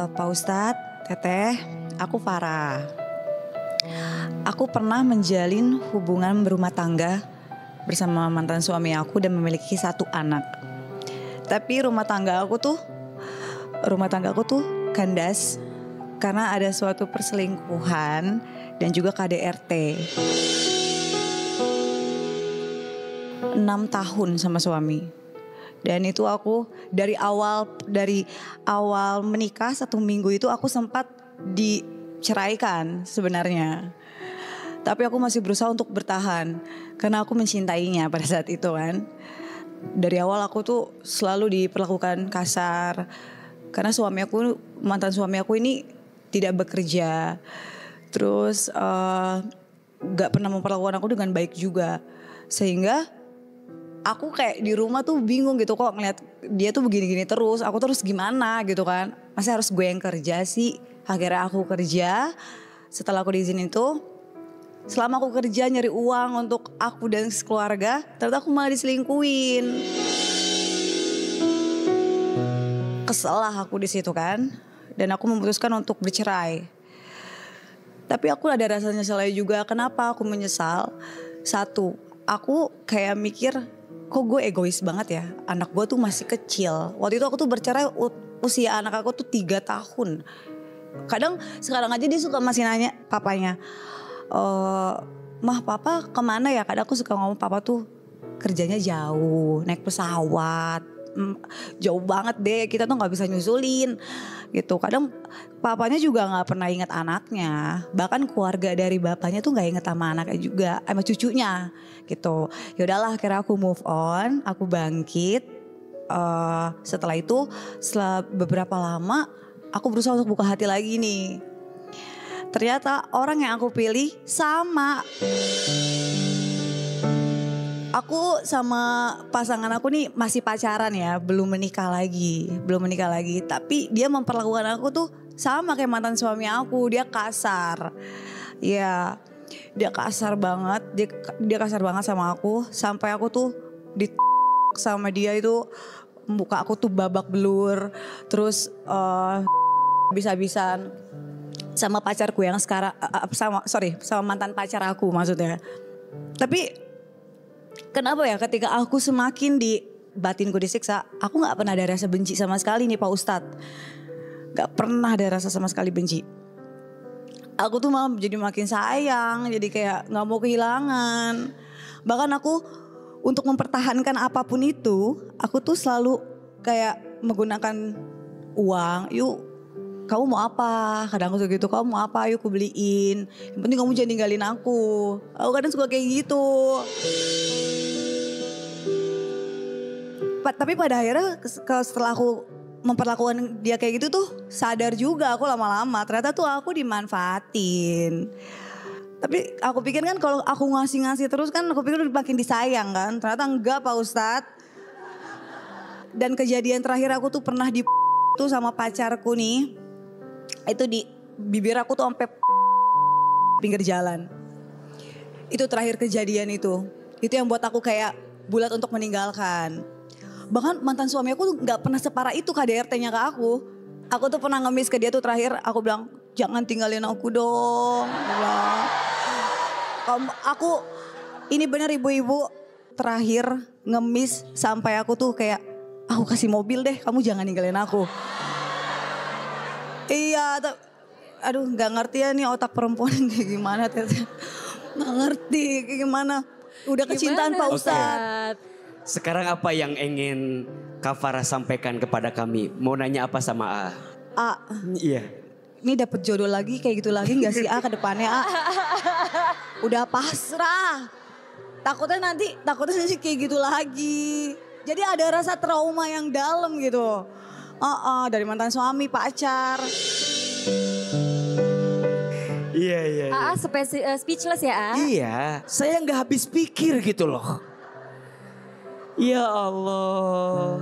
Pak Ustadz, Teteh, aku Farah. Aku pernah menjalin hubungan berumah tangga bersama mantan suami aku dan memiliki 1 anak. Tapi rumah tangga aku tuh kandas karena ada suatu perselingkuhan dan juga KDRT. 6 tahun sama suami. Dan itu aku dari awal menikah 1 minggu itu aku sempat diceraikan sebenarnya. Tapi aku masih berusaha untuk bertahan karena aku mencintainya pada saat itu kan. Dari awal aku tuh selalu diperlakukan kasar karena mantan suami aku ini tidak bekerja. Terus gak pernah memperlakukan aku dengan baik juga. Sehingga aku kayak di rumah tuh bingung gitu kok ngeliat dia tuh begini-gini terus. Aku terus gimana gitu kan. Masa harus gue yang kerja sih. Akhirnya aku kerja. Setelah aku diizinin itu, selama aku kerja nyari uang untuk aku dan keluarga, ternyata aku malah diselingkuhin. Kesel lah aku di situ kan. Dan aku memutuskan untuk bercerai. Tapi aku ada rasa nyesalnya juga. Kenapa aku menyesal? 1, aku kayak mikir, kok gue egois banget ya. Anak gue tuh masih kecil. Waktu itu aku tuh bercerai usia anak aku tuh 3 tahun. Kadang sekarang aja dia suka masih nanya papanya, Mah papa kemana ya? Kadang aku suka ngomong papa tuh kerjanya jauh, naik pesawat, jauh banget deh, kita tuh gak bisa nyusulin gitu. Kadang papanya juga gak pernah ingat anaknya. Bahkan keluarga dari bapaknya tuh gak ingat sama anaknya juga, sama cucunya gitu. Yaudahlah akhirnya aku move on, aku bangkit. Setelah itu, setelah beberapa lama aku berusaha untuk buka hati lagi nih. Ternyata orang yang aku pilih sama. Aku sama pasangan aku nih masih pacaran ya, belum menikah lagi. Tapi dia memperlakukan aku tuh sama kayak mantan suami aku, dia kasar. Ya, dia kasar banget, dia kasar banget sama aku. Sampai aku tuh sama dia itu muka aku tuh babak belur. Terus bisa-bisan sama pacarku yang sekarang sama mantan pacar aku maksudnya. Tapi kenapa ya ketika aku semakin di batinku disiksa, aku gak pernah ada rasa benci sama sekali nih Pak Ustadz. Gak pernah ada rasa sama sekali benci. Aku tuh malah jadi makin sayang, jadi kayak gak mau kehilangan. Bahkan aku untuk mempertahankan apapun itu, aku tuh selalu kayak menggunakan uang. Yuk kamu mau apa? Kadang aku suka gitu, kamu mau apa? Yuk aku beliin. Yang penting kamu jangan ninggalin aku. Aku kadang suka kayak gitu. Tapi pada akhirnya setelah aku memperlakukan dia kayak gitu tuh sadar juga aku lama-lama. Ternyata tuh aku dimanfaatin. Tapi aku pikir kan kalau aku ngasih terus kan aku pikir makin disayang kan. Ternyata enggak Pak Ustadz. Dan kejadian terakhir aku tuh pernah tuh sama pacarku nih. Itu di bibir aku tuh sampai pinggir jalan. Itu terakhir kejadian itu. Itu yang buat aku kayak bulat untuk meninggalkan. Bahkan mantan suami aku tuh gak pernah separah itu KDRT-nya ke aku. Aku tuh pernah ngemis ke dia tuh terakhir. Aku bilang jangan tinggalin aku dong. Aku ini bener ibu-ibu terakhir ngemis sampai aku tuh kayak aku kasih mobil deh, kamu jangan ninggalin aku. Iya, aduh gak ngerti ya nih otak perempuan kayak gimana. Gak ngerti kayak gimana. Udah kecintaan Pak Ustadz. Sekarang apa yang ingin Kak Farah sampaikan kepada kami? Mau nanya apa sama A? Iya. Ini dapet jodoh lagi kayak gitu lagi gak sih A ke depannya A? Udah pasrah. Takutnya nanti kayak gitu lagi. Jadi ada rasa trauma yang dalam gitu. Dari mantan suami, pacar. Iya. Speechless ya A? Iya, saya gak habis pikir gitu loh. Ya Allah.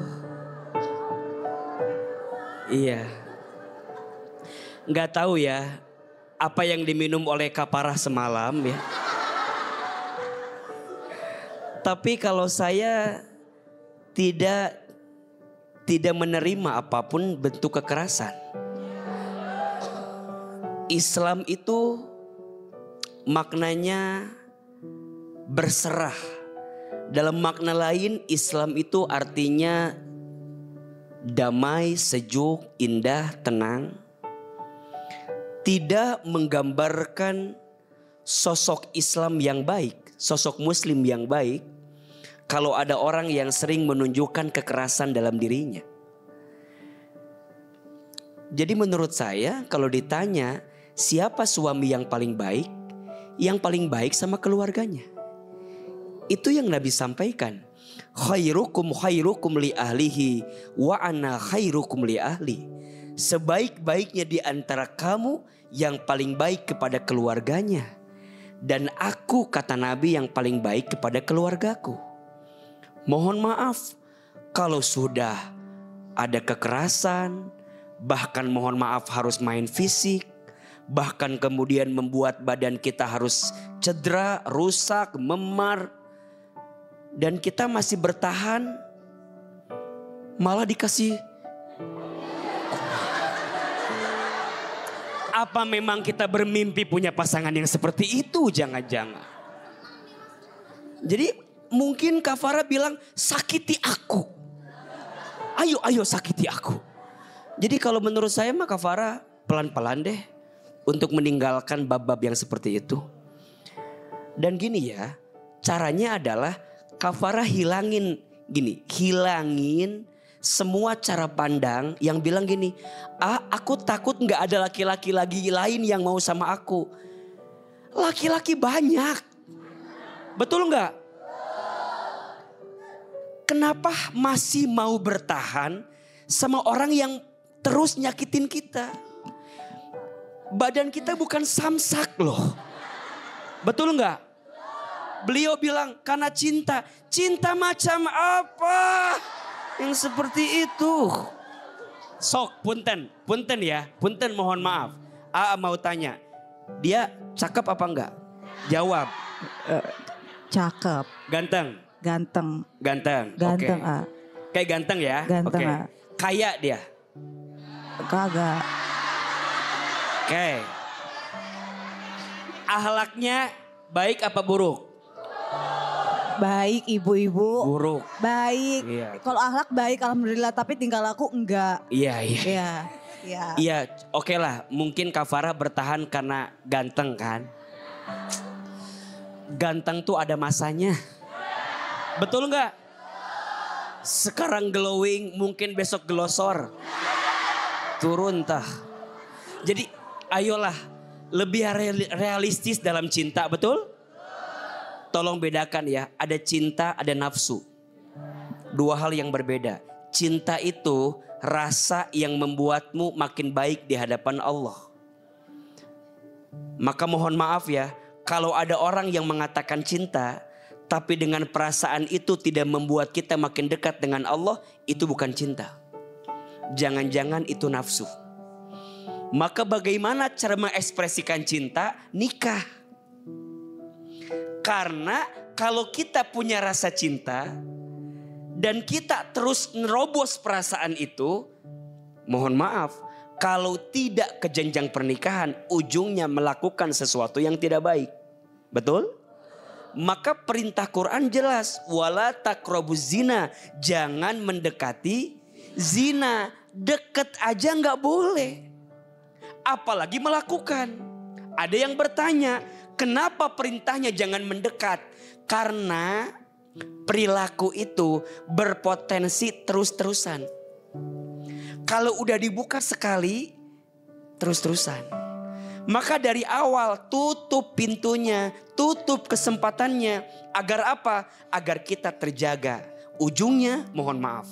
Iya. Gak tahu ya apa yang diminum oleh Kak Farah semalam ya. Tapi kalau saya tidak menerima apapun bentuk kekerasan. Islam itu maknanya berserah. Dalam makna lain, Islam itu artinya damai, sejuk, indah, tenang. Tidak menggambarkan sosok Islam yang baik, sosok Muslim yang baik, kalau ada orang yang sering menunjukkan kekerasan dalam dirinya. Jadi menurut saya kalau ditanya siapa suami yang paling baik? Yang paling baik sama keluarganya. Itu yang Nabi sampaikan. Khairukum khairukum li ahlihi wa ana khairukum li ahli. Sebaik-baiknya di antara kamu yang paling baik kepada keluarganya. Dan aku, kata Nabi, yang paling baik kepada keluargaku. Mohon maaf kalau sudah ada kekerasan, bahkan mohon maaf harus main fisik, bahkan kemudian membuat badan kita harus cedera, rusak, memar. Dan kita masih bertahan, malah dikasih. Apa memang kita bermimpi punya pasangan yang seperti itu? Jangan-jangan. Jadi mungkin Kak Farah bilang, sakiti aku. Ayo sakiti aku. Jadi kalau menurut saya mah Kak Farah pelan-pelan deh untuk meninggalkan bab-bab yang seperti itu. Dan gini ya, caranya adalah Kak Farah hilangin semua cara pandang yang bilang gini, aku takut gak ada laki-laki lagi lain yang mau sama aku. Laki-laki banyak. Betul gak? Kenapa masih mau bertahan sama orang yang terus nyakitin kita? Badan kita bukan samsak loh. Betul gak? Beliau bilang karena cinta. Cinta macam apa yang seperti itu? Sok, punten ya. Punten mohon maaf. Mau tanya. Dia cakep apa enggak? Jawab. Cakep. Ganteng. Ganteng. Okay. A. Kayak ganteng ya? Ganteng. Okay. Kaya dia? Kagak. Oke. Ahlaknya baik apa buruk? Baik ibu-ibu. Buruk. Baik. Iya. Kalau akhlak baik alhamdulillah, tapi tinggal aku enggak. Iya. Iya, oke lah. Mungkin Kak Farah bertahan karena ganteng kan? Ganteng tuh ada masanya. Betul nggak? Sekarang glowing, mungkin besok glosor. Turun tah. Jadi ayolah lebih realistis dalam cinta, betul? Tolong bedakan ya, ada cinta, ada nafsu. Dua hal yang berbeda. Cinta itu rasa yang membuatmu makin baik di hadapan Allah. Maka mohon maaf ya, kalau ada orang yang mengatakan cinta, tapi dengan perasaan itu tidak membuat kita makin dekat dengan Allah, itu bukan cinta. Jangan-jangan itu nafsu. Maka bagaimana cara mengekspresikan cinta? Nikah. Karena kalau kita punya rasa cinta dan kita terus nerobos perasaan itu, mohon maaf, kalau tidak ke jenjang pernikahan, ujungnya melakukan sesuatu yang tidak baik. Betul? Maka perintah Quran jelas, wala taqrabuz zina, jangan mendekati zina. Deket aja nggak boleh, apalagi melakukan. Ada yang bertanya, kenapa perintahnya jangan mendekat? Karena perilaku itu berpotensi terus-terusan. Kalau udah dibuka sekali, terus-terusan. Maka dari awal tutup pintunya, tutup kesempatannya. Agar apa? Agar kita terjaga. Ujungnya mohon maaf,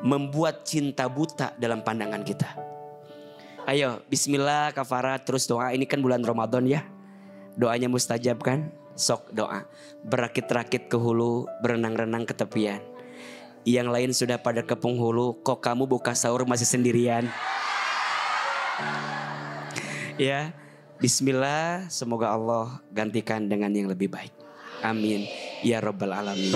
membuat cinta buta dalam pandangan kita. Ayo bismillah Kak Farah terus doa. Ini kan bulan Ramadan ya. Doanya mustajab kan? Sok doa. Berakit-rakit ke hulu, berenang-renang ke tepian. Yang lain sudah pada ke penghulu, kok kamu buka sahur masih sendirian? Ya, bismillah, semoga Allah gantikan dengan yang lebih baik. Amin. Ya Rabbal Alamin.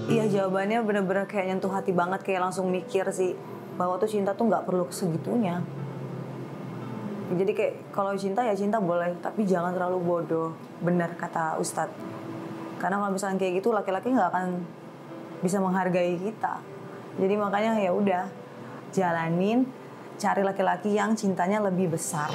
Iya, jawabannya benar-benar kayak nyentuh hati banget, kayak langsung mikir sih bahwa tuh cinta tuh nggak perlu segitunya. Jadi kayak kalau cinta ya cinta boleh, tapi jangan terlalu bodoh. Benar kata Ustadz. Karena kalau misalnya kayak gitu laki-laki nggak akan bisa menghargai kita. Jadi makanya ya udah jalanin, cari laki-laki yang cintanya lebih besar.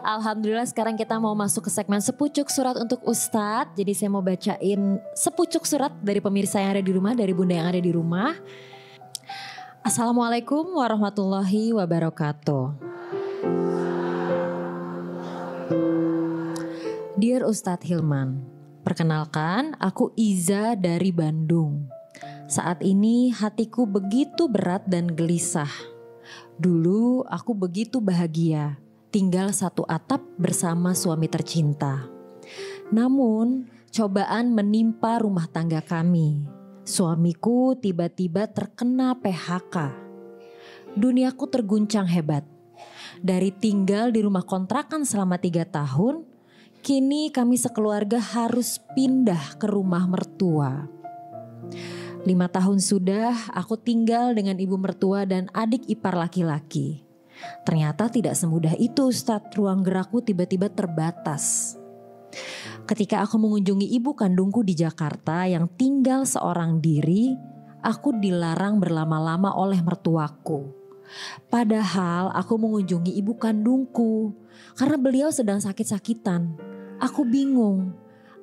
Alhamdulillah sekarang kita mau masuk ke segmen sepucuk surat untuk Ustadz. Jadi saya mau bacain sepucuk surat dari pemirsa yang ada di rumah, dari bunda yang ada di rumah. Assalamualaikum warahmatullahi wabarakatuh. Dear Ustadz Hilman, perkenalkan aku Iza dari Bandung. Saat ini hatiku begitu berat dan gelisah. Dulu aku begitu bahagia, tinggal satu atap bersama suami tercinta. Namun cobaan menimpa rumah tangga kami. Suamiku tiba-tiba terkena PHK. Duniaku terguncang hebat. Dari tinggal di rumah kontrakan selama 3 tahun, kini kami sekeluarga harus pindah ke rumah mertua. 5 tahun sudah aku tinggal dengan ibu mertua dan adik ipar laki-laki. Ternyata tidak semudah itu Ustadz, ruang gerakku tiba-tiba terbatas. Ketika aku mengunjungi ibu kandungku di Jakarta yang tinggal seorang diri, aku dilarang berlama-lama oleh mertuaku. Padahal aku mengunjungi ibu kandungku karena beliau sedang sakit-sakitan. Aku bingung,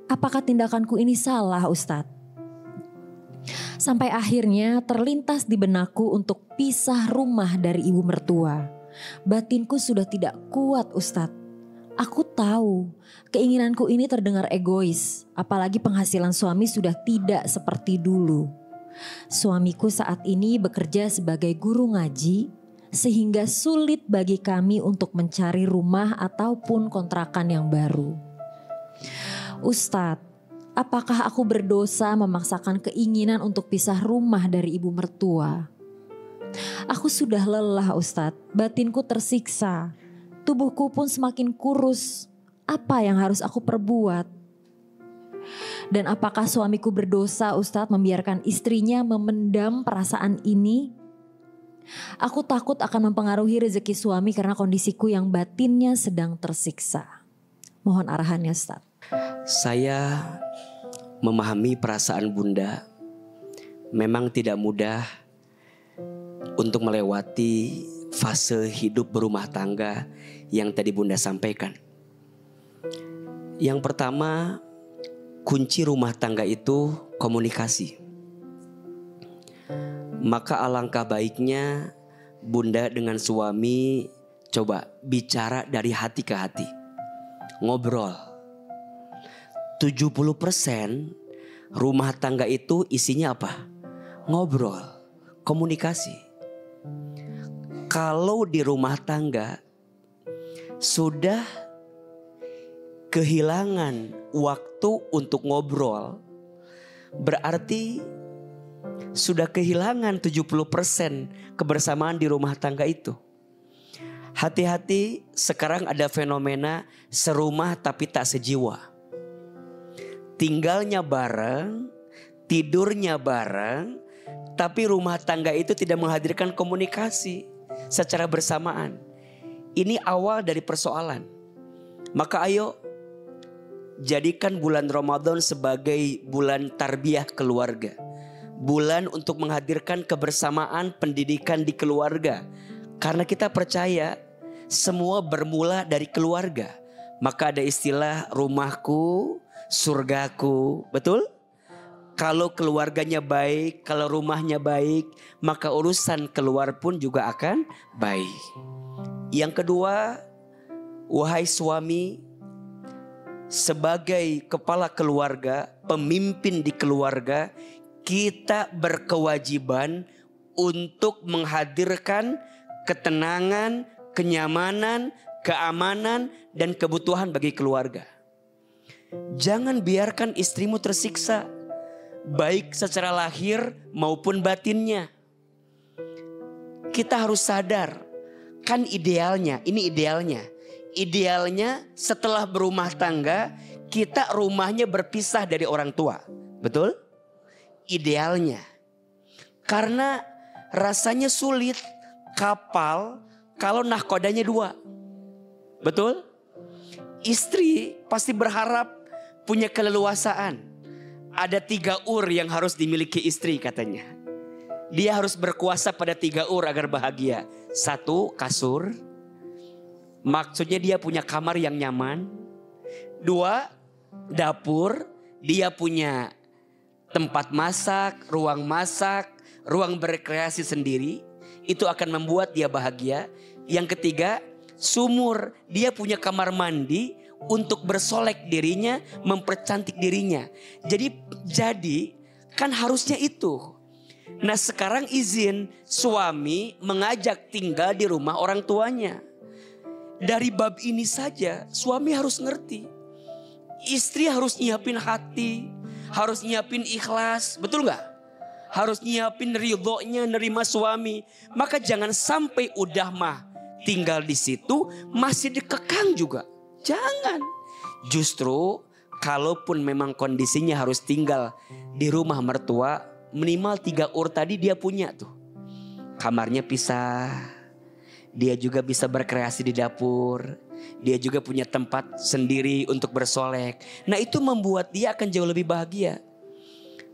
apakah tindakanku ini salah Ustadz? Sampai akhirnya terlintas di benakku untuk pisah rumah dari ibu mertua. Batinku sudah tidak kuat Ustadz. Aku tahu keinginanku ini terdengar egois, apalagi penghasilan suami sudah tidak seperti dulu. Suamiku saat ini bekerja sebagai guru ngaji, sehingga sulit bagi kami untuk mencari rumah ataupun kontrakan yang baru. Ustadz, apakah aku berdosa memaksakan keinginan untuk pisah rumah dari ibu mertua? Aku sudah lelah Ustadz, batinku tersiksa, tubuhku pun semakin kurus. Apa yang harus aku perbuat? Dan apakah suamiku berdosa Ustadz membiarkan istrinya memendam perasaan ini? Aku takut akan mempengaruhi rezeki suami karena kondisiku yang batinnya sedang tersiksa. Mohon arahannya Ustadz. Saya memahami perasaan bunda. Memang tidak mudah untuk melewati fase hidup berumah tangga yang tadi bunda sampaikan. Yang pertama, kunci rumah tangga itu komunikasi. Maka alangkah baiknya bunda dengan suami coba bicara dari hati ke hati. Ngobrol. 70% rumah tangga itu isinya apa? Ngobrol, komunikasi. Kalau di rumah tangga sudah kehilangan waktu untuk ngobrol, berarti sudah kehilangan 70% kebersamaan di rumah tangga itu. Hati-hati, sekarang ada fenomena serumah tapi tak sejiwa. Tinggalnya bareng, tidurnya bareng, tapi rumah tangga itu tidak menghadirkan komunikasi secara bersamaan. Ini awal dari persoalan. Maka ayo jadikan bulan Ramadan sebagai bulan tarbiyah keluarga. Bulan untuk menghadirkan kebersamaan pendidikan di keluarga. Karena kita percaya semua bermula dari keluarga. Maka ada istilah rumahku, surgaku. Betul? Kalau keluarganya baik, kalau rumahnya baik, maka urusan keluar pun juga akan baik. Yang kedua, wahai suami, sebagai kepala keluarga, pemimpin di keluarga, kita berkewajiban untuk menghadirkan ketenangan, kenyamanan, keamanan, dan kebutuhan bagi keluarga. Jangan biarkan istrimu tersiksa, baik secara lahir maupun batinnya. Kita harus sadar, kan idealnya, ini idealnya. Idealnya setelah berumah tangga, kita rumahnya berpisah dari orang tua. Betul? Idealnya. Karena rasanya sulit kapal kalau nahkodanya 2. Betul? Istri pasti berharap punya keleluasaan. Ada 3 ur yang harus dimiliki istri katanya. Dia harus berkuasa pada 3 ur agar bahagia. 1, kasur. Maksudnya dia punya kamar yang nyaman. 2, dapur. Dia punya tempat masak, ruang berkreasi sendiri. Itu akan membuat dia bahagia. Yang ketiga, sumur. Dia punya kamar mandi untuk bersolek dirinya, mempercantik dirinya. Jadi kan harusnya itu. Nah sekarang izin suami mengajak tinggal di rumah orang tuanya. Dari bab ini saja suami harus ngerti. Istri harus nyiapin hati, harus nyiapin ikhlas, betul gak? Harus nyiapin ridhonya nerima suami. Maka jangan sampai udah mah tinggal di situ masih dikekang juga. Jangan. Justru kalaupun memang kondisinya harus tinggal di rumah mertua, minimal 3 ur tadi dia punya tuh. Kamarnya pisah. Dia juga bisa berkreasi di dapur. Dia juga punya tempat sendiri untuk bersolek. Nah itu membuat dia akan jauh lebih bahagia.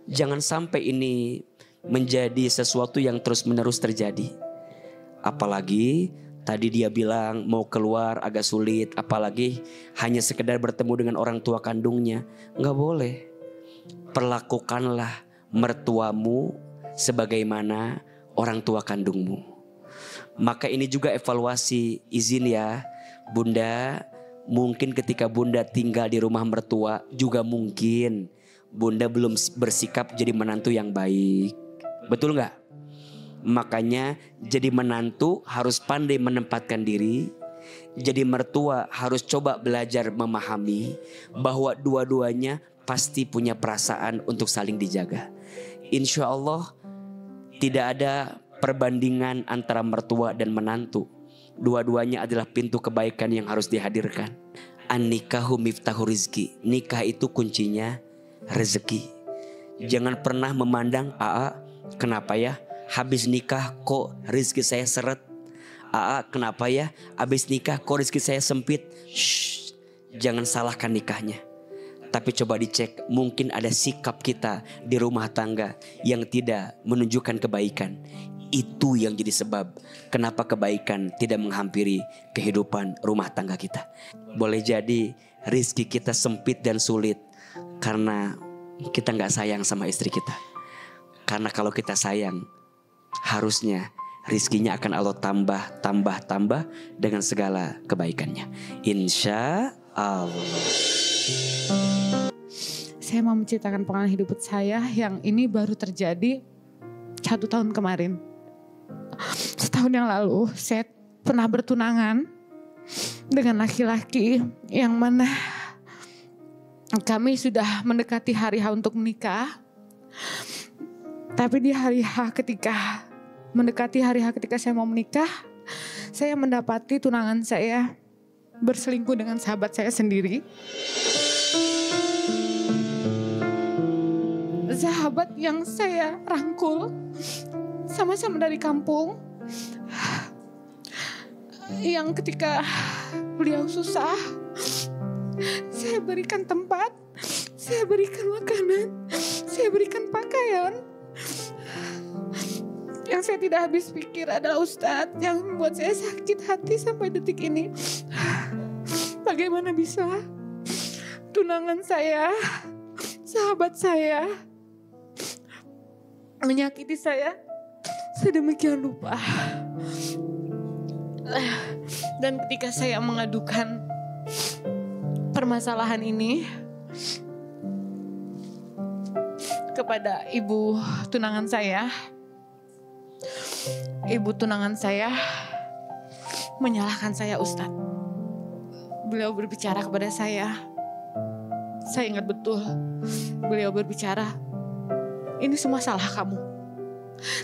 Jangan sampai ini menjadi sesuatu yang terus menerus terjadi. Apalagi tadi dia bilang mau keluar agak sulit. Apalagi hanya sekedar bertemu dengan orang tua kandungnya. Gak boleh. Perlakukanlah mertuamu sebagaimana orang tua kandungmu. Maka ini juga evaluasi, izin ya Bunda, mungkin ketika Bunda tinggal di rumah mertua juga mungkin Bunda belum bersikap jadi menantu yang baik. Betul gak? Makanya jadi menantu harus pandai menempatkan diri. Jadi mertua harus coba belajar memahami bahwa dua-duanya pasti punya perasaan untuk saling dijaga. Insya Allah tidak ada perbandingan antara mertua dan menantu. Dua-duanya adalah pintu kebaikan yang harus dihadirkan. An-nikahu miftahu rizki. Nikah itu kuncinya rezeki. Jangan pernah memandang, kenapa ya habis nikah kok rezeki saya seret. Kenapa ya habis nikah kok rezeki saya sempit. Shh, jangan salahkan nikahnya. Tapi coba dicek, mungkin ada sikap kita di rumah tangga yang tidak menunjukkan kebaikan. Itu yang jadi sebab kenapa kebaikan tidak menghampiri kehidupan rumah tangga kita. Boleh jadi rizki kita sempit dan sulit karena kita gak sayang sama istri kita. Karena kalau kita sayang, harusnya rizkinya akan Allah tambah dengan segala kebaikannya. Insya Allah. Saya mau menceritakan pengalaman hidup saya yang ini baru terjadi 1 tahun kemarin. Setahun yang lalu saya pernah bertunangan dengan laki-laki yang mana kami sudah mendekati hari H untuk menikah. Tapi di hari H mendekati hari H ketika saya mau menikah, saya mendapati tunangan saya berselingkuh dengan sahabat saya sendiri. Sahabat yang saya rangkul sama-sama dari kampung, yang ketika beliau susah saya berikan tempat, saya berikan makanan, saya berikan pakaian. Yang saya tidak habis pikir adalah Ustadz yang membuat saya sakit hati sampai detik ini. Bagaimana bisa tunangan saya, sahabat saya, menyakiti saya sedemikian rupa. Dan ketika saya mengadukan permasalahan ini kepada ibu tunangan saya menyalahkan saya, Ustadz. Beliau berbicara kepada saya ingat betul beliau berbicara, ini semua salah kamu.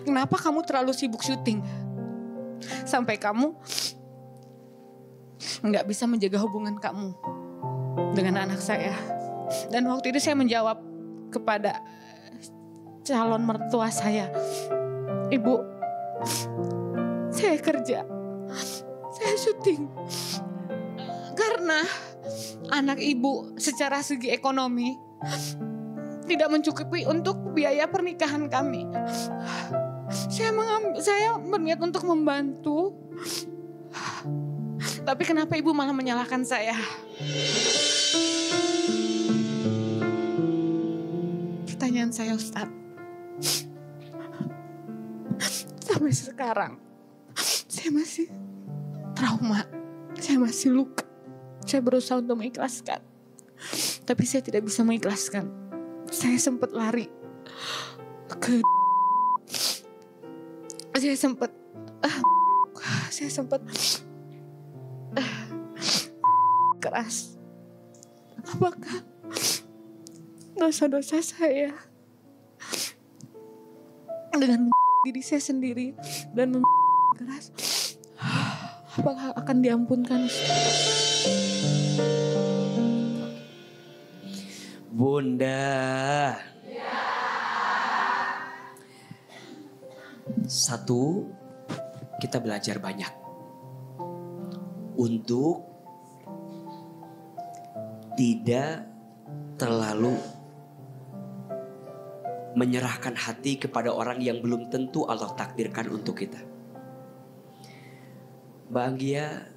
Kenapa kamu terlalu sibuk syuting sampai kamu gak bisa menjaga hubungan kamu dengan anak saya. Dan waktu itu saya menjawab kepada calon mertua saya, Ibu, saya kerja saya syuting. Karena anak ibu secara segi ekonomi tidak mencukupi untuk biaya pernikahan kami. Saya berniat untuk membantu. Tapi kenapa ibu malah menyalahkan saya? Pertanyaan saya, Ustadz. Sampai sekarang saya masih trauma. Saya masih luka. Saya berusaha untuk mengikhlaskan. Tapi saya tidak bisa mengikhlaskan. Saya sempat lari ke saya sempat keras. Apakah dosa-dosa saya dengan diri saya sendiri dan keras, apakah akan diampunkan? Bunda. Satu, kita belajar banyak untuk tidak terlalu menyerahkan hati kepada orang yang belum tentu Allah takdirkan untuk kita. Mbak Anggia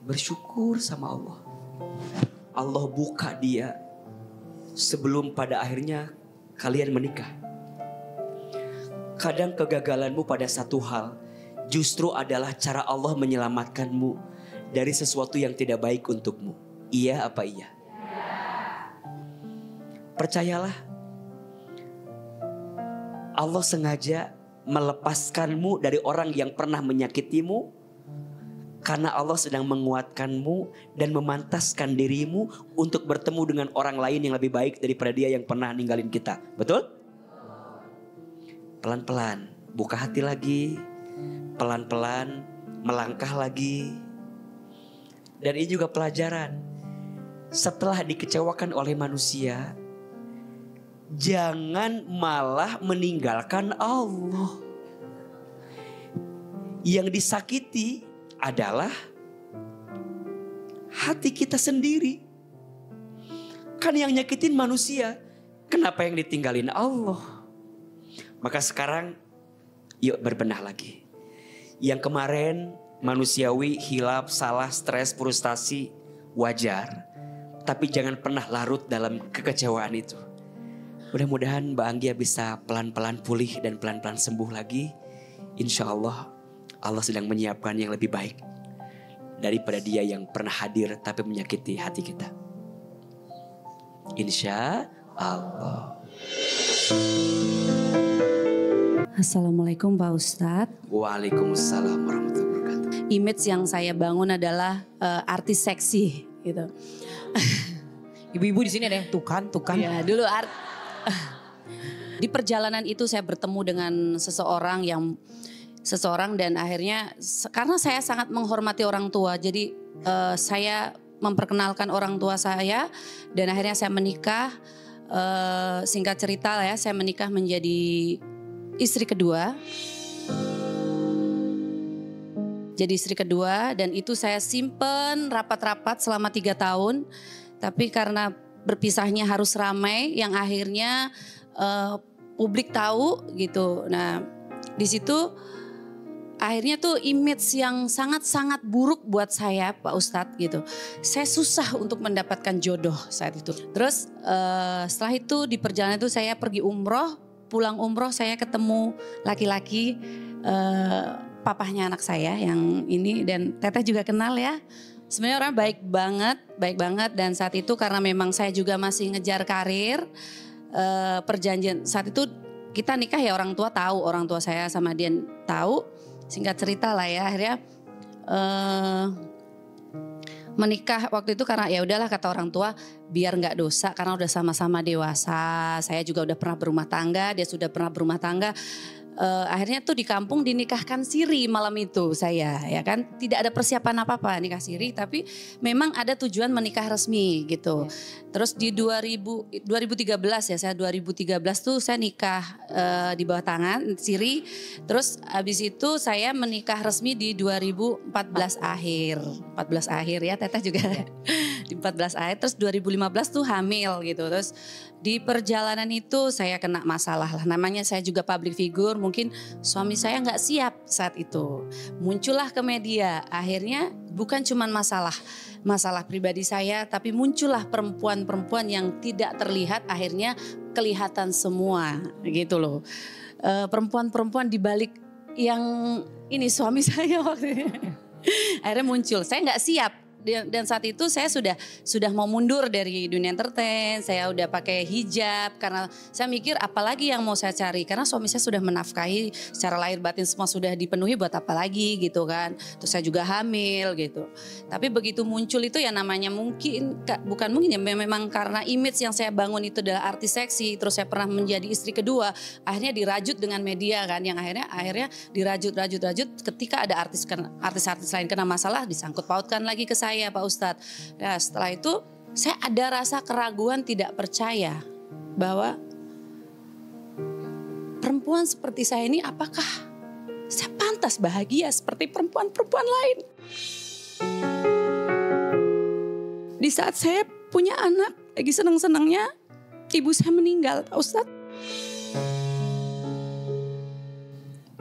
bersyukur sama Allah. Allah buka dia sebelum pada akhirnya kalian menikah. Kadang kegagalanmu pada satu hal justru adalah cara Allah menyelamatkanmu dari sesuatu yang tidak baik untukmu. Iya apa iya? Percayalah, Allah sengaja melepaskanmu dari orang yang pernah menyakitimu karena Allah sedang menguatkanmu dan memantaskan dirimu untuk bertemu dengan orang lain yang lebih baik daripada dia yang pernah ninggalin kita. Betul? Pelan-pelan buka hati lagi, pelan-pelan melangkah lagi. Dan ini juga pelajaran. Setelah dikecewakan oleh manusia, jangan malah meninggalkan Allah. Yang disakiti adalah hati kita sendiri. Kan yang nyakitin manusia, kenapa yang ditinggalin Allah? Maka sekarang yuk berbenah lagi. Yang kemarin manusiawi, hilaf, salah, stres, frustasi, wajar. Tapi jangan pernah larut dalam kekecewaan itu. Mudah-mudahan Mbak Anggia bisa pelan-pelan pulih dan pelan-pelan sembuh lagi. Insya Allah, Allah sedang menyiapkan yang lebih baik daripada dia yang pernah hadir tapi menyakiti hati kita. Insya Allah. Assalamualaikum Pak Ustadz. Waalaikumsalam warahmatullahi wabarakatuh. Image yang saya bangun adalah artis seksi gitu. Ibu-ibu di sini ada yang tukan. Ya, dulu di perjalanan itu saya bertemu dengan seseorang dan akhirnya karena saya sangat menghormati orang tua, jadi saya memperkenalkan orang tua saya dan akhirnya saya menikah. Singkat cerita lah ya, saya menikah menjadi istri kedua. Jadi istri kedua dan itu saya simpen rapat-rapat selama 3 tahun. Tapi karena berpisahnya harus ramai yang akhirnya publik tahu gitu. Nah di situ akhirnya tuh image yang sangat-sangat buruk buat saya Pak Ustadz gitu. Saya susah untuk mendapatkan jodoh saat itu. Terus setelah itu di perjalanan itu saya pergi umroh. Pulang umroh saya ketemu laki-laki papahnya anak saya yang ini dan Teteh juga kenal ya. Sebenarnya orang baik banget dan saat itu karena memang saya juga masih ngejar karir, perjanjian saat itu kita nikah ya orang tua saya sama dia tahu. Singkat cerita lah ya akhirnya menikah waktu itu karena ya udahlah kata orang tua biar nggak dosa karena udah sama-sama dewasa. Saya juga udah pernah berumah tangga, dia sudah pernah berumah tangga. akhirnya tuh di kampung dinikahkan siri malam itu saya, ya kan, tidak ada persiapan apa-apa nikah siri, tapi memang ada tujuan menikah resmi gitu. Terus di 2013 ya, saya 2013 tuh saya nikah di bawah tangan siri. Terus habis itu saya menikah resmi di 2014 akhir, 14 akhir ya, Teteh juga di 14 akhir. Terus 2015 tuh hamil gitu. Terus di perjalanan itu saya kena masalah lah, namanya saya juga public figure, mungkin suami saya nggak siap saat itu. Muncullah ke media, akhirnya bukan cuma masalah pribadi saya, tapi muncullah perempuan-perempuan yang tidak terlihat, akhirnya kelihatan semua gitu loh. Perempuan-perempuan di balik yang ini suami saya waktu itu. Akhirnya muncul, saya nggak siap. Dan saat itu saya sudah mau mundur dari dunia entertain, saya udah pakai hijab karena saya mikir apalagi yang mau saya cari, karena suami saya sudah menafkahi secara lahir batin, semua sudah dipenuhi, buat apa lagi gitu kan. Terus saya juga hamil gitu. Tapi begitu muncul itu ya namanya bukan mungkin ya, memang karena image yang saya bangun itu adalah artis seksi, terus saya pernah menjadi istri kedua, akhirnya dirajut dengan media kan, yang akhirnya dirajut ketika ada artis-artis lain kena masalah disangkut pautkan lagi ke saya Pak Ustadz. Nah setelah itu saya ada rasa keraguan, tidak percaya bahwa perempuan seperti saya ini apakah saya pantas bahagia seperti perempuan-perempuan lain. Di saat saya punya anak, lagi senang-senangnya ibu saya meninggal Pak Ustadz.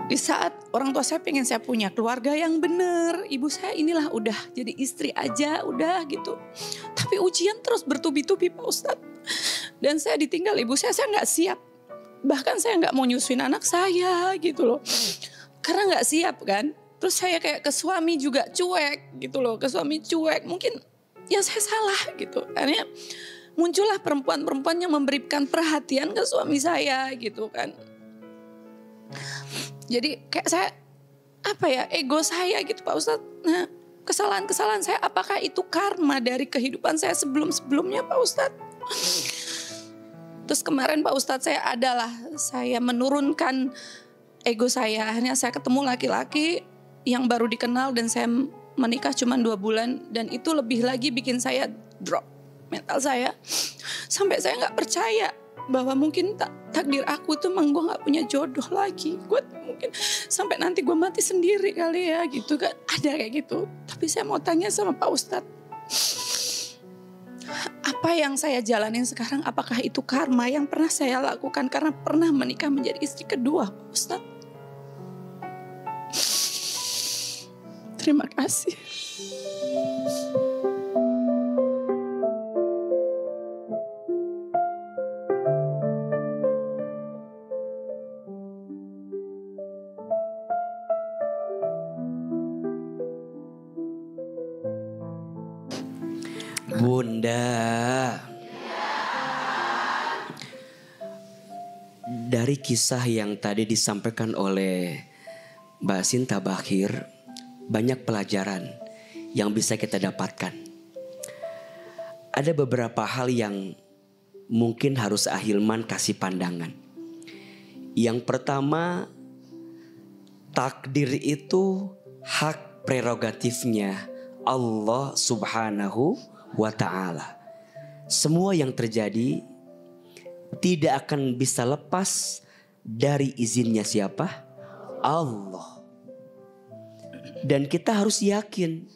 Di saat orang tua saya pengen saya punya keluarga yang benar, ibu saya inilah udah jadi istri aja, udah gitu. Tapi ujian terus bertubi-tubi Pak Ustadz. Dan saya ditinggal ibu saya nggak siap. Bahkan saya nggak mau nyusuin anak saya gitu loh. Karena nggak siap kan. Terus saya kayak ke suami juga cuek gitu loh. Ke suami cuek, mungkin ya saya salah gitu. Akhirnya muncullah perempuan-perempuan yang memberikan perhatian ke suami saya gitu kan. Jadi kayak saya ego saya gitu Pak Ustadz. Nah kesalahan-kesalahan saya apakah itu karma dari kehidupan saya sebelum-sebelumnya Pak Ustadz. Terus kemarin Pak Ustadz saya menurunkan ego saya. Akhirnya saya ketemu laki-laki yang baru dikenal dan saya menikah cuma 2 bulan. Dan itu lebih lagi bikin saya drop mental saya. Sampai saya gak percaya bahwa mungkin takdir aku tuh emang gue gak punya jodoh lagi. Gue mungkin sampai nanti gue mati sendiri kali ya gitu kan. Ada kayak gitu. Tapi saya mau tanya sama Pak Ustadz, apa yang saya jalanin sekarang, apakah itu karma yang pernah saya lakukan karena pernah menikah menjadi istri kedua Pak Ustadz? Terima kasih. Bunda, dari kisah yang tadi disampaikan oleh Mbak Sinta Bakhir, banyak pelajaran yang bisa kita dapatkan. Ada beberapa hal yang mungkin harus Ahilman kasih pandangan. Yang pertama, takdir itu hak prerogatifnya Allah Subhanahu wa ta'ala. Semua yang terjadi tidak akan bisa lepas dari izinnya siapa? Allah. Dan kita harus yakin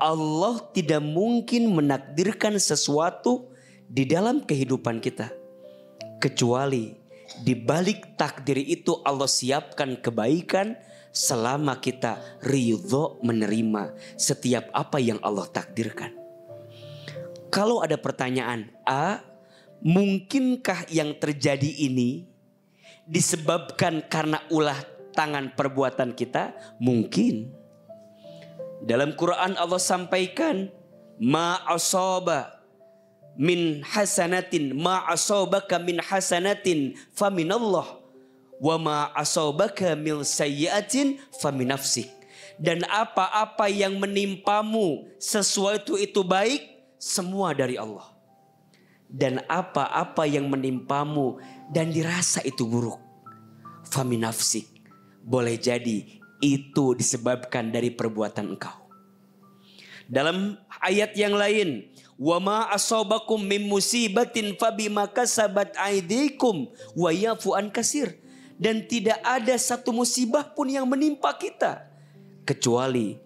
Allah tidak mungkin menakdirkan sesuatu di dalam kehidupan kita kecuali di balik takdir itu Allah siapkan kebaikan selama kita ridho menerima setiap apa yang Allah takdirkan. Kalau ada pertanyaan, mungkinkah yang terjadi ini disebabkan karena ulah tangan perbuatan kita? Mungkin. Dalam Quran Allah sampaikan, ma asaba min hasanatin, ma asabaka min hasanatin faminallah, wa ma asabaka min sayyiatin faminafsik. Dan apa-apa yang menimpamu sesuatu itu baik, semua dari Allah. Dan apa-apa yang menimpamu dan dirasa itu buruk, faminafsik. Boleh jadi itu disebabkan dari perbuatan engkau. Dalam ayat yang lain, wa ma asabakum mim musibatin fabima kasabat aydikum wa yafu an katsir. Dan tidak ada satu musibah pun yang menimpa kita kecuali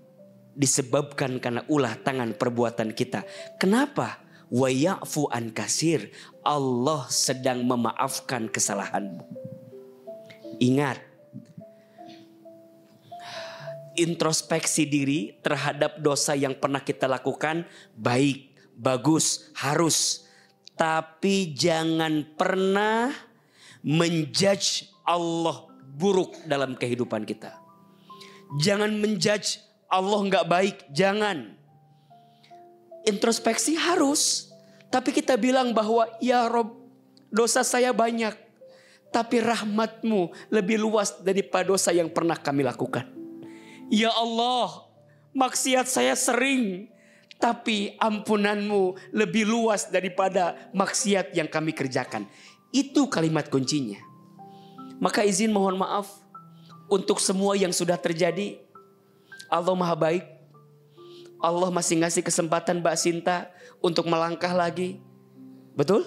disebabkan karena ulah tangan perbuatan kita. Kenapa? Wa yafu an katsir. Allah sedang memaafkan kesalahanmu. Ingat, introspeksi diri terhadap dosa yang pernah kita lakukan baik, bagus, harus. Tapi jangan pernah menjudge Allah buruk dalam kehidupan kita. Jangan menjudge Allah nggak baik, jangan. Introspeksi harus, tapi kita bilang bahwa ya Rob, dosa saya banyak, tapi rahmatmu lebih luas daripada dosa yang pernah kami lakukan. Ya Allah, maksiat saya sering, tapi ampunanmu lebih luas daripada maksiat yang kami kerjakan. Itu kalimat kuncinya. Maka izin mohon maaf untuk semua yang sudah terjadi. Allah Maha Baik. Allah masih ngasih kesempatan Mbak Sinta untuk melangkah lagi. Betul?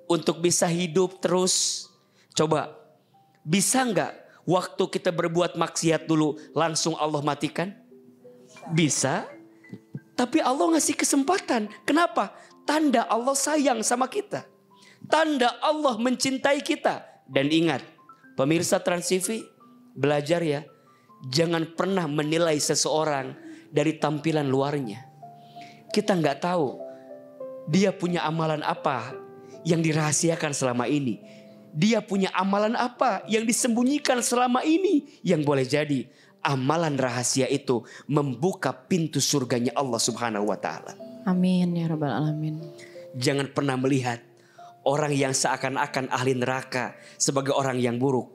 Untuk bisa hidup terus. Coba, bisa nggak waktu kita berbuat maksiat dulu langsung Allah matikan? Bisa. Tapi Allah ngasih kesempatan. Kenapa? Tanda Allah sayang sama kita. Tanda Allah mencintai kita. Dan ingat, pemirsa Trans TV, belajar ya. Jangan pernah menilai seseorang dari tampilan luarnya. Kita nggak tahu dia punya amalan apa yang dirahasiakan selama ini. Dia punya amalan apa yang disembunyikan selama ini. Yang boleh jadi amalan rahasia itu membuka pintu surganya Allah Subhanahu wa ta'ala. Amin ya rabbal alamin. Jangan pernah melihat orang yang seakan-akan ahli neraka sebagai orang yang buruk.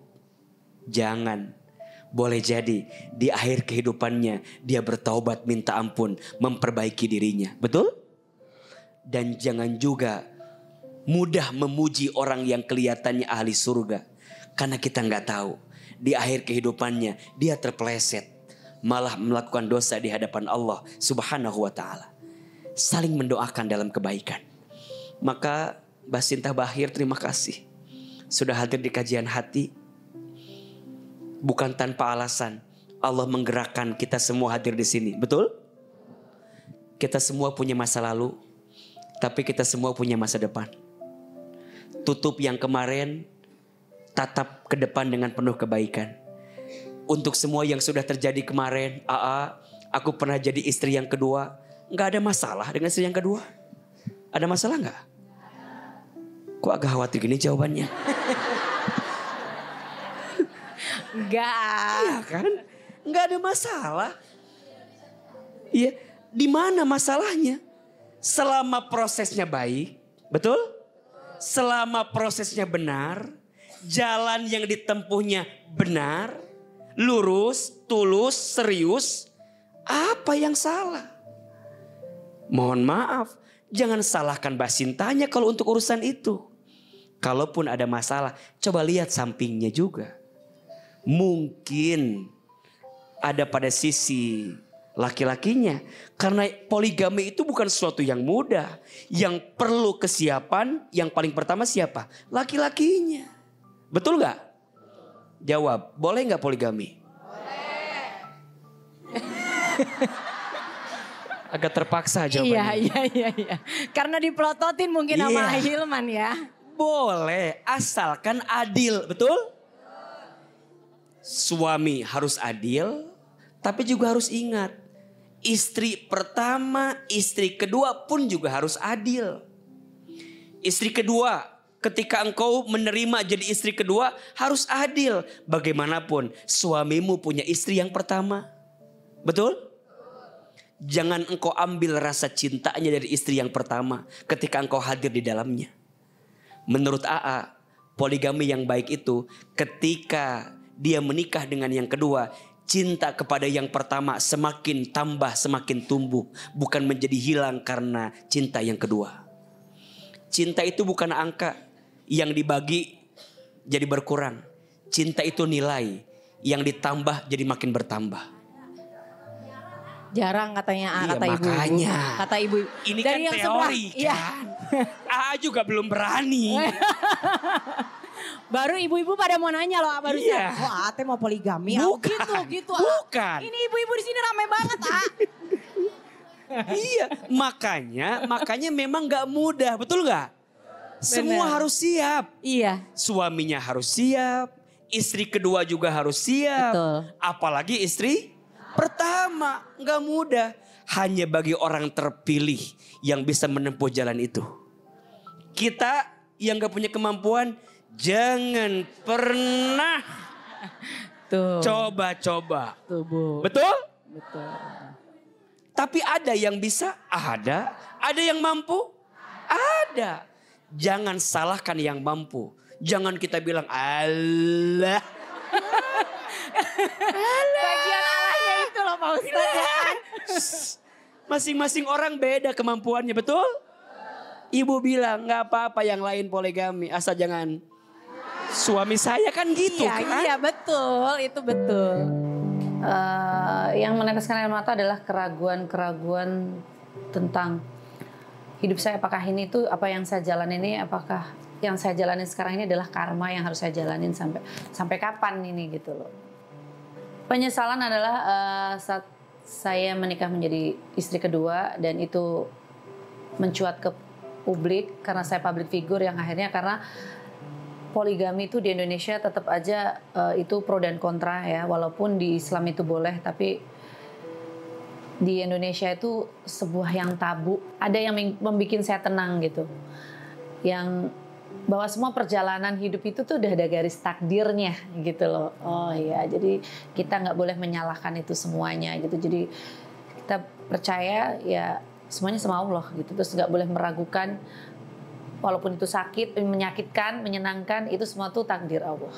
Jangan. Boleh jadi di akhir kehidupannya dia bertaubat, minta ampun, memperbaiki dirinya. Betul? Dan jangan juga mudah memuji orang yang kelihatannya ahli surga. Karena kita nggak tahu di akhir kehidupannya dia terpeleset, malah melakukan dosa di hadapan Allah Subhanahu wa ta'ala. Saling mendoakan dalam kebaikan. Maka Mbak Sinta Bahir, terima kasih sudah hadir di kajian hati. Bukan tanpa alasan Allah menggerakkan kita semua hadir di sini. Betul? Kita semua punya masa lalu, tapi kita semua punya masa depan. Tutup yang kemarin, tatap ke depan dengan penuh kebaikan. Untuk semua yang sudah terjadi kemarin, aku pernah jadi istri yang kedua. Gak ada masalah dengan istri yang kedua? Ada masalah gak? Kok agak khawatir gini jawabannya? Enggak. Iya kan? Gak ada masalah. Iya, di mana masalahnya? Selama prosesnya baik, betul? Selama prosesnya benar, jalan yang ditempuhnya benar, lurus, tulus, serius, apa yang salah? Mohon maaf, jangan salahkan Mbak Sintanya kalau untuk urusan itu. Kalaupun ada masalah, coba lihat sampingnya juga. Mungkin ada pada sisi laki-lakinya. Karena poligami itu bukan sesuatu yang mudah. Yang perlu kesiapan, yang paling pertama siapa? Laki-lakinya. Betul gak? Jawab, boleh gak poligami? Boleh. Agak terpaksa jawabannya. Iya. Karena dipelototin mungkin sama Hilman ya. Boleh, asalkan adil, betul? Suami harus adil, tapi juga harus ingat. Istri pertama, istri kedua pun juga harus adil. Istri kedua, ketika engkau menerima jadi istri kedua, harus adil. Bagaimanapun, suamimu punya istri yang pertama. Betul? Jangan engkau ambil rasa cintanya dari istri yang pertama ketika engkau hadir di dalamnya. Menurut AA, poligami yang baik itu ketika dia menikah dengan yang kedua, cinta kepada yang pertama semakin tambah, semakin tumbuh. Bukan menjadi hilang karena cinta yang kedua. Cinta itu bukan angka yang dibagi jadi berkurang. cinta itu nilai yang ditambah jadi makin bertambah. Jarang katanya Iya, kata ibu. makanya. Kata ibu. Ini Dari kan yang teori sebelah, iya. kan. AA juga belum berani. Baru ibu-ibu pada mau nanya loh barusan. Iya. Oh Ate mau poligami. Bukan. Gitu. Bukan. Ini ibu-ibu di sini ramai banget Iya, makanya memang gak mudah, betul gak? Semua Bener. harus siap. Iya. Suaminya harus siap, istri kedua juga harus siap. Betul. Apalagi istri pertama, gak mudah. Hanya bagi orang terpilih yang bisa menempuh jalan itu. Kita yang gak punya kemampuan, jangan pernah Tuh. coba-coba. Tuh Bu. Betul? Betul. Tapi ada yang bisa? Ada. Ada yang mampu? Ada. Jangan salahkan yang mampu. Jangan kita bilang Allah. Bagian alahnya itu loh Pak Ustadz ya kan. Masing-masing orang beda kemampuannya, betul? Ibu bilang gak apa-apa yang lain poligami. Asal jangan suami saya kan gitu Iya, kan. iya betul. Itu betul. Yang meneteskan air mata adalah keraguan-keraguan tentang hidup saya. Apakah ini tuh apa yang saya jalani ini, apakah yang saya jalani sekarang ini adalah karma yang harus saya jalanin sampai kapan ini gitu loh. Penyesalan adalah saat saya menikah menjadi istri kedua dan itu mencuat ke publik karena saya public figure yang akhirnya karena poligami itu di Indonesia tetap aja itu pro dan kontra ya, walaupun di Islam itu boleh tapi di Indonesia itu sebuah yang tabu. Ada yang membuat saya tenang gitu, yang bahwa semua perjalanan hidup itu tuh udah ada garis takdirnya gitu loh. Oh iya, jadi kita nggak boleh menyalahkan itu semuanya gitu. Jadi kita percaya ya semuanya sama Allah gitu, terus nggak boleh meragukan. Walaupun itu sakit, menyakitkan, menyenangkan, itu semua tuh takdir Allah.